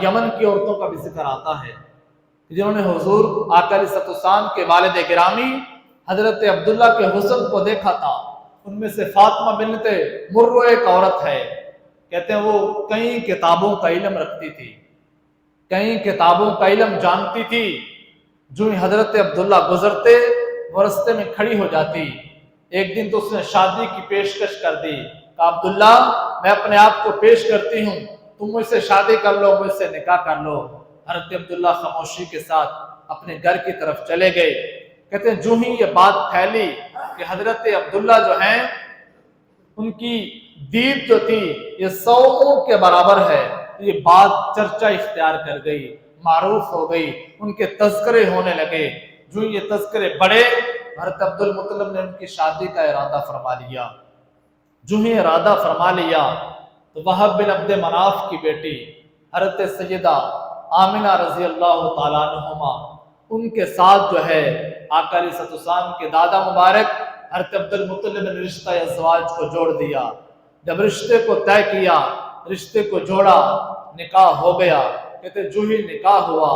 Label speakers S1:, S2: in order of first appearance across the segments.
S1: یمن کی عورتوں کا بھی ذکر آتا ہے جنہوں نے حضور آقا علیہ الصلوۃ والسلام کے والد گرامی حضرت عبداللہ کے حسن کو دیکھا تھا۔ ان میں سے فاطمہ بنت مرہ ایک عورت ہے، کہتے ہیں وہ کئی کتابوں کا علم رکھتی تھی، کئی کتابوں کا علم جانتی تھی۔ جو ہی حضرت عبداللہ گزرتے وہ رستے میں کھڑی ہو جاتی۔ ایک دن تو اس نے شادی کی پیشکش کر دی، کہا عبداللہ میں اپنے آپ کو پیش کرتی ہوں، تم مجھ سے شادی کر لو، مجھ سے نکاح کر لو۔ حضرت عبداللہ خاموشی کے ساتھ اپنے گھر کی طرف چلے گئے۔ کہتے ہیں جو ہی یہ بات پھیلی کہ حضرت عبداللہ جو ہیں ان کی دید جو تھی یہ 100 اونٹ کے برابر ہے، یہ بات چرچا اختیار کر گئی، معروف ہو گئی، ان کے تذکرے ہونے لگے۔ جو یہ تذکرے بڑھے حضرت عبد المطلب نے ان کی شادی کا ارادہ فرما لیا۔ جو ہی ارادہ فرما لیا تو وہب بن عبد مناف کی بیٹی حضرت سیدہ آمنہ رضی اللہ تعالیٰ عنہما ان کے ساتھ جو ہے آقا علیہ الصلوۃ والسلام کے دادا مبارک حضرت عبد المطلب نے رشتہ ازواج کو جوڑ دیا۔ جب رشتے کو طے کیا، رشتے کو جوڑا، نکاح ہو گیا۔ کہتے جو ہی نکاح ہوا،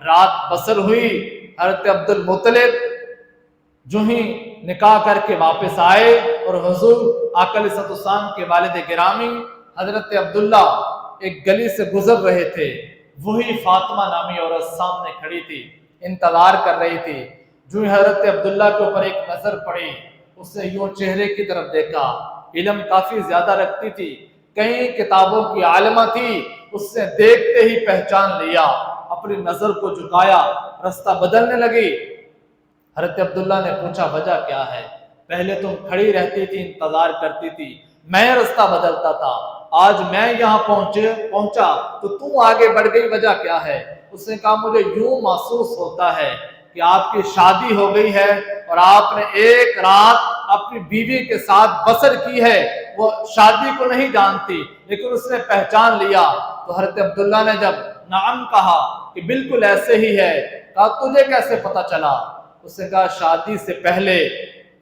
S1: رات بسر ہوئی، حضرت عبد المطلب جو ہی نکاح کر کے واپس آئے اور حضور آقا علیہ الصلوۃ والسلام کے والد گرامی حضرت عبداللہ ایک گلی سے گزر رہے تھے، وہی فاطمہ نامی عورت سامنے کھڑی تھی، انتظار کر رہی تھی۔ جو ہی حضرت عبداللہ کے اوپر ایک نظر پڑی، اس نے یوں چہرے کی طرف دیکھا، علم کافی زیادہ رکھتی تھی، کئی کتابوں کی عالمہ تھی، اس نے دیکھتے ہی پہچان لیا، اپنی نظر کو جھکایا، رستہ بدلنے لگی۔ حضرت عبداللہ نے پوچھا وجہ کیا ہے؟ پہلے تم کھڑی رہتی تھی، انتظار کرتی تھی، میں رستہ بدلتا تھا، آج میں یہاں پہنچا تو تم آگے بڑھ گئی، وجہ کیا ہے؟ اس نے کہا مجھے یوں محسوس ہوتا ہے کہ آپ کی شادی ہو گئی ہے اور آپ نے ایک رات اپنی بیوی کے ساتھ بسر کی ہے۔ وہ شادی کو نہیں جانتی لیکن اس نے پہچان لیا۔ تو حضرت عبداللہ نے جب نعم کہا کہ بالکل ایسے ہی ہے، کہا تجھے کیسے پتا چلا؟ اس نے کہا شادی سے پہلے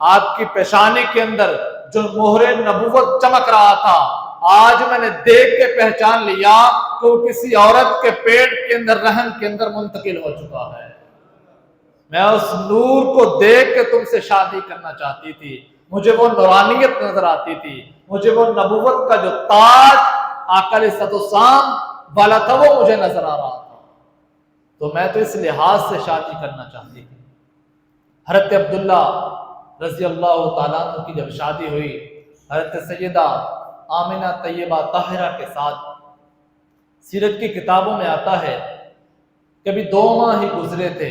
S1: آپ کی پیشانی کے اندر جو مہر نبوت چمک رہا تھا، آج میں نے دیکھ کے پہچان لیا کہ وہ کسی عورت کے پیٹ کے اندر رحم کے اندر منتقل ہو چکا ہے۔ میں اس نور کو دیکھ کے تم سے شادی کرنا چاہتی تھی، مجھے وہ نورانیت نظر آتی تھی، مجھے وہ نبوت کا جو تاج آقا علیہ الصلوۃ والسلام والا تھا وہ مجھے نظر آ رہا تھا، تو میں تو اس لحاظ سے شادی کرنا چاہتی تھی۔ حضرت عبداللہ رضی اللہ تعالیٰ عنہ کی جب شادی ہوئی حضرت سیدہ آمنہ طیبہ طاہرہ کے ساتھ، سیرت کی کتابوں میں آتا ہے کبھی 2 ماہ ہی گزرے تھے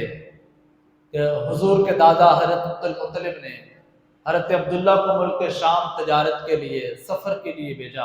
S1: کہ حضور کے دادا حضرت عبد المطلب نے حضرت عبداللہ کو ملک شام تجارت کے لیے، سفر کے لیے بھیجا۔